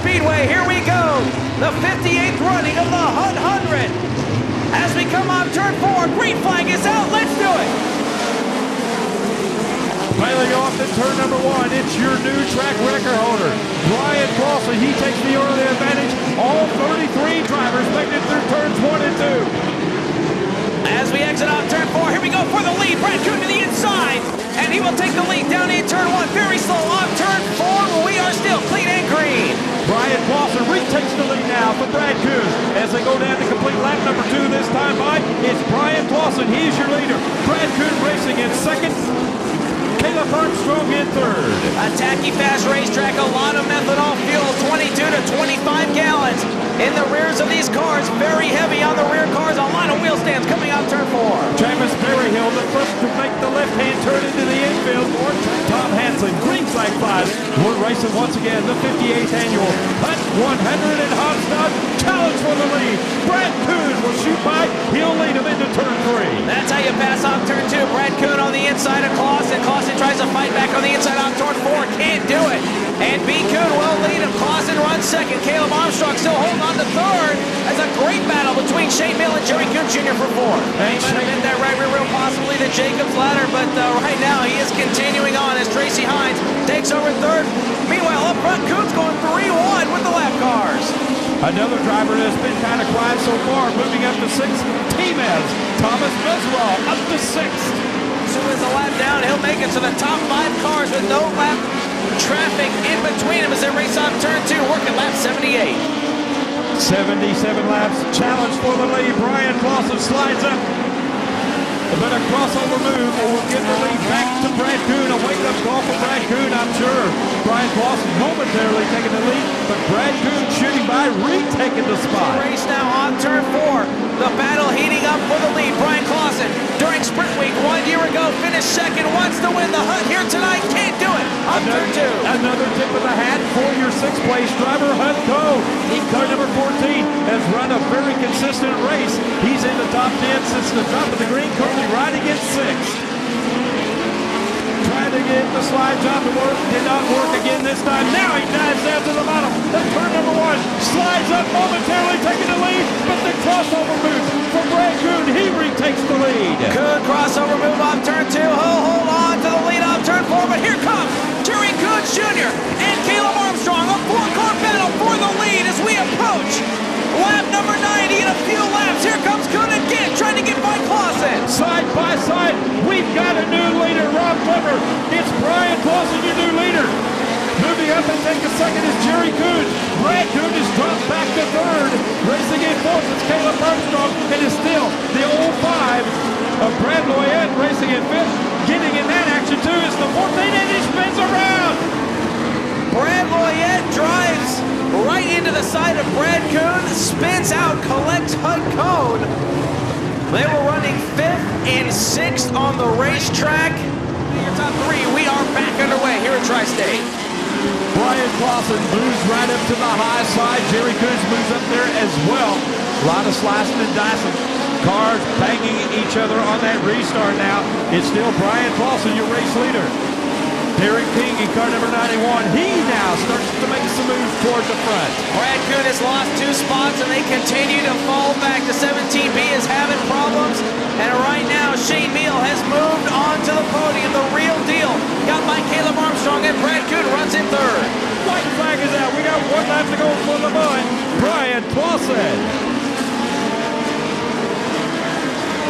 Speedway. Here we go. The 58th running of the Hut 100. As we come off turn 4, green flag is out. Let's do it. Finally off in turn number 1, it's your new track record holder, Brian Clausen. He takes the early advantage. All 33 drivers making it through turns 1 and 2. As we exit off turn 4, here we go for the lead. Brad Kuhn to the inside, and he will take the lead down in turn 1. Very slow off turn 4. We are still clean and green. Brian Clausen retakes the lead now for Brad Kuhn. As they go down to complete lap number 2 this time by, it's Brian Clausen. He's your leader. Brad Kuhn racing in second. Caleb Armstrong in third. A tacky fast racetrack, a lot of methanol fuel, 22 to 25 gallons in the rears of these cars. Very heavy on the rear cars, a lot of wheel stands coming out turn 4. Travis Berryhill, the first to make the left-hand turn into the infield for Tom Hansen. Green flag flies. We're racing once again the 58th annual Hut 100 in Hopstad. Challenge for the lead. Brad Kuhn will shoot by. He'll lead him into turn 3. That's how you pass off turn 2. Brad Kuhn on the inside of Clausen. Clausen tries to fight back on the inside off turn 4. Can't do it. And B. Kuhn will lead him. Clausen runs second. Caleb Armstrong still holding on to third. That's a great battle between Shane Mill and Jerry Kuhn Jr. for 4. He might have hit that right rear wheel, possibly the Jacobs ladder, but right now he is continuing on as Tracy Hines takes over third. Meanwhile, up front, Kuhn's going 3-1 with the lap cars. Another driver that's been kind of quiet so far, moving up to 6th. Team as Thomas Mesraw up to 6th. As soon as the lap down, he'll make it to the top 5 cars with no lap traffic in between them as they race off turn 2, working lap 78. 77 laps. Challenge for the lead. Brian Clausen slides up. A bit of crossover move will give the lead back to Brad Kuhn. A wake-up call for Brad Kuhn, I'm sure. Brian Clausen momentarily taking the lead, but Brad Kuhn shooting by, retaking the spot. Race now on turn 4. The battle heating up for the lead. Brian Clausen, during Sprint Week 1 year ago, finished second, wants to win the Hut here tonight, can't do it on turn 2. Another tip of the hat for your 6th place driver, Hut Co. Car number 14 has run a very consistent race. He's in the top 10 since the drop of the green, currently riding in 6th. Trying to get the slide job to work, did not work again this time. Now he dives down to the bottom. That's turn number 1, slides up momentarily, taking the lead, but the crossover move for Brad Kuhn, he retakes the lead. Kuhn crossover move off turn 2, he'll hold on to the lead off turn 4, but here comes Jerry Kuhn Jr. and Caleb Armstrong, a 4-car battle for the lead as we approach lap number 90 in a few laps. Here comes Kuhn again, trying to get by Clausen. Side by side, we've got a new leader, Rob Clever. It's Brian Clausen, your new leader. Moving up and taking second is Jerry Kuhn. Brad Kuhn has dropped back to third. Racing in 4th is Caleb Armstrong. It is still the old 5 of Brad Loyette racing in 5th. Getting in that action too is the 14, and he spins around. Brad Loyette drives right into the side of Brad Kuhn, spins out, collects Hut code. They were running 5th and 6th on the racetrack. Your top 3, we are back underway here at Tri-State. Brian Clausen moves right up to the high side. Jerry Kuhn moves up there as well. A lot of slicing and dicing. Cars banging each other on that restart now. It's still Brian Clausen, your race leader. Derek King in car number 91. He now starts to make some moves toward the front. Brad Kuhn has lost 2 spots and they continue to fall back. The 17B is having problems. And right now, Shane Mill has moved on to the podium. The real deal. Got by Caleb Armstrong and Brad Kuhn runs in 3rd. White flag is out. We got 1 lap to go for the Hut. Brian Clausen.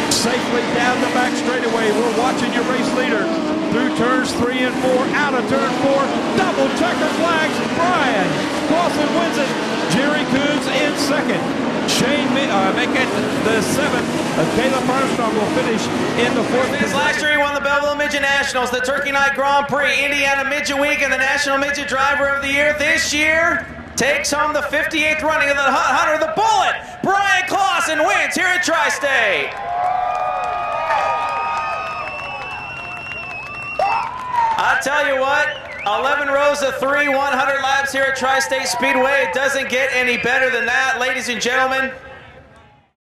Safely down the back straightaway. We're watching your race leader through turns 3 and 4, out of turn 4, double checker flags. Brian Clausen wins it. Jerry Kuhn's in 2nd. Shane making the 7th. Caleb Armstrong will finish in the 4th. His last year he won the Belleville Midget Nationals, the Turkey Night Grand Prix, Indiana Midget Week, and the National Midget Driver of the Year. This year takes home the 58th running of the Hut 100. The Bullet, Brian Clausen, wins here at Tri-State. I tell you what, 11 rows of 3, 100 laps here at Tri-State Speedway. It doesn't get any better than that, ladies and gentlemen.